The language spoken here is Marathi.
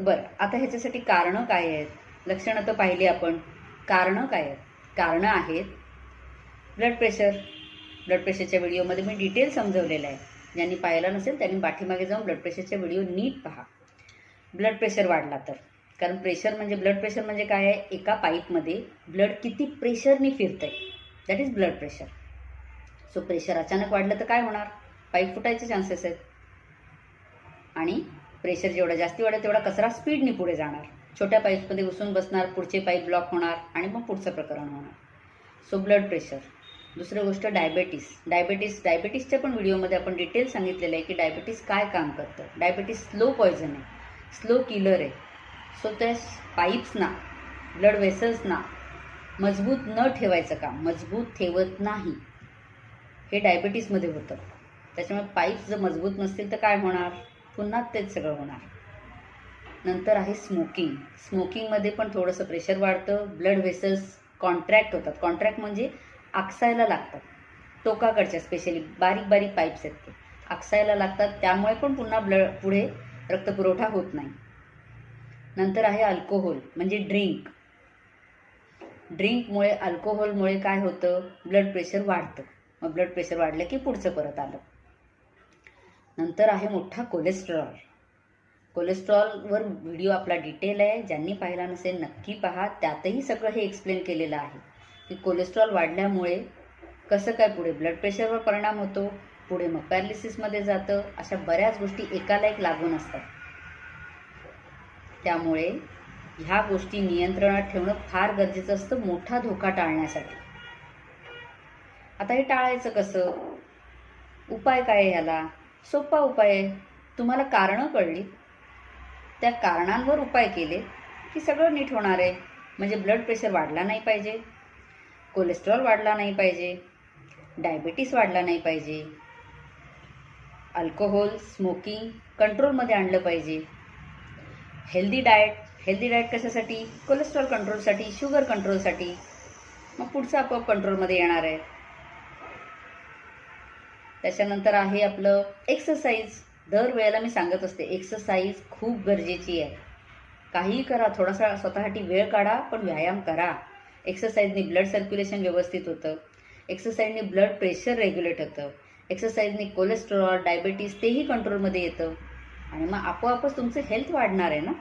बरं, आता ह्याच्यासाठी कारणं काय आहेत? लक्षणं तर पाहिली आपण. कारणं काय आहेत? कारणं आहेत ब्लड प्रेशर. ब्लड प्रेशरच्या व्हिडिओमध्ये मी डिटेल समजवलेलं आहे. ज्यांनी पाहिलं नसेल त्यांनी पाठीमागे जाऊन ब्लड प्रेशरच्या व्हिडिओ नीट पहा. ब्लड प्रेशर वाढला तर, कारण ब्लड प्रेशर म्हणजे काय आहे? एका पाईपमध्ये ब्लड किती प्रेशरनी फिरतंय, that is blood pressure. So pressure अचानक वाढलं तर काय होणार? पाईप फुटायचे चान्सेस आहेत. आणि प्रेशर जेवढा जास्ती वाढेल तेवढा कचरा स्पीडने पुढे जाणार, छोट्या पाईप्समध्ये घुसून बसणार, पुढचे पाईप ब्लॉक होणार आणि मग पुढचं प्रकरण होणार. So blood pressure. दुसरी गोष्ट डायबेटीसच्या पण व्हिडिओमध्ये आपण डिटेल सांगितलेलं आहे की डायबेटीस काय काम करतं. डायबेटीस स्लो पॉयझन आहे, स्लो किलर आहे. सो त्या पाईप्सना, ब्लड वेसल्सना मजबूत न ठेवायचं काम, मजबूत ठेवत नाही. हे डायबेटीसमध्ये होतं. त्याच्यामुळे पाईप्स जर मजबूत नसतील तर काय होणार? पुन्हा तेच सगळं होणार. नंतर आहे स्मोकिंग. स्मोकिंगमध्ये पण थोडंसं प्रेशर वाढतं, ब्लड वेसल्स कॉन्ट्रॅक्ट होतात. कॉन्ट्रॅक्ट म्हणजे आकसायला लागतात. टोकाकडच्या स्पेशली बारीक बारीक पाईप्स आहेत ते आकसायला लागतात, त्यामुळे पण पुन्हा पुढे रक्तपुरवठा होत नाही. नंतर आहे अल्कोहोल म्हणजे ड्रिंक. ड्रिंकमुळे, अल्कोहोलमुळे काय होतं? ब्लड प्रेशर वाढतं. मग ब्लड प्रेशर वाढलं की पुढचं परत आलं. नंतर आहे मोठा कोलेस्ट्रॉल. कोलेस्ट्रॉलवर व्हिडिओ आपला डिटेल आहे, ज्यांनी पाहिला नसेल नक्की पहा. त्यातही सगळं हे एक्सप्लेन केलेलं आहे की कोलेस्ट्रॉल वाढल्यामुळे कसं काय पुढे ब्लड प्रेशरवर परिणाम होतो, पुढे मग पॅरालिसिसमध्ये जातं. अशा बऱ्याच गोष्टी एकाला एक लागून असतात. त्यामुळे ह्या गोष्टी नियंत्रणात ठेवणं फार गरजेचं असतं मोठा धोका टाळण्यासाठी. आता हे टाळायचं कसं? उपाय काय आहे ह्याला? सोपा उपाय आहे. तुम्हाला कारणं कळली, त्या कारणांवर उपाय केले की सगळं नीट होणार आहे. म्हणजे ब्लड प्रेशर वाढला नाही पाहिजे, कोलेस्ट्रॉल वाढला नाही पाहिजे, डायबिटीस वाढला नाही पाहिजे, अल्कोहोल, स्मोकिंग कंट्रोलमध्ये आणलं पाहिजे. हेल्दी डाएट कशासाठी? Cholesterol कंट्रोलसाठी, sugar कंट्रोलसाठी. मग पुढचं आपोआप कंट्रोलमध्ये येणार आहे. त्याच्यानंतर आहे आपलं एक्सरसाइज. दर वेळेला मी सांगत असते एक्सरसाइज खूप गरजेची आहे. काहीही करा, थोडासा स्वतःसाठी वेळ काढा, पण व्यायाम करा. एक्सरसाइजनी ब्लड सर्क्युलेशन व्यवस्थित होतं, एक्सरसाइजनी ब्लड प्रेशर रेग्युलेट होतं, एक्सरसाइजनी कोलेस्ट्रॉल, डायबिटीस तेही कंट्रोलमध्ये येतं आणि मग आपोआपच तुमचं हेल्थ वाढणार आहे ना.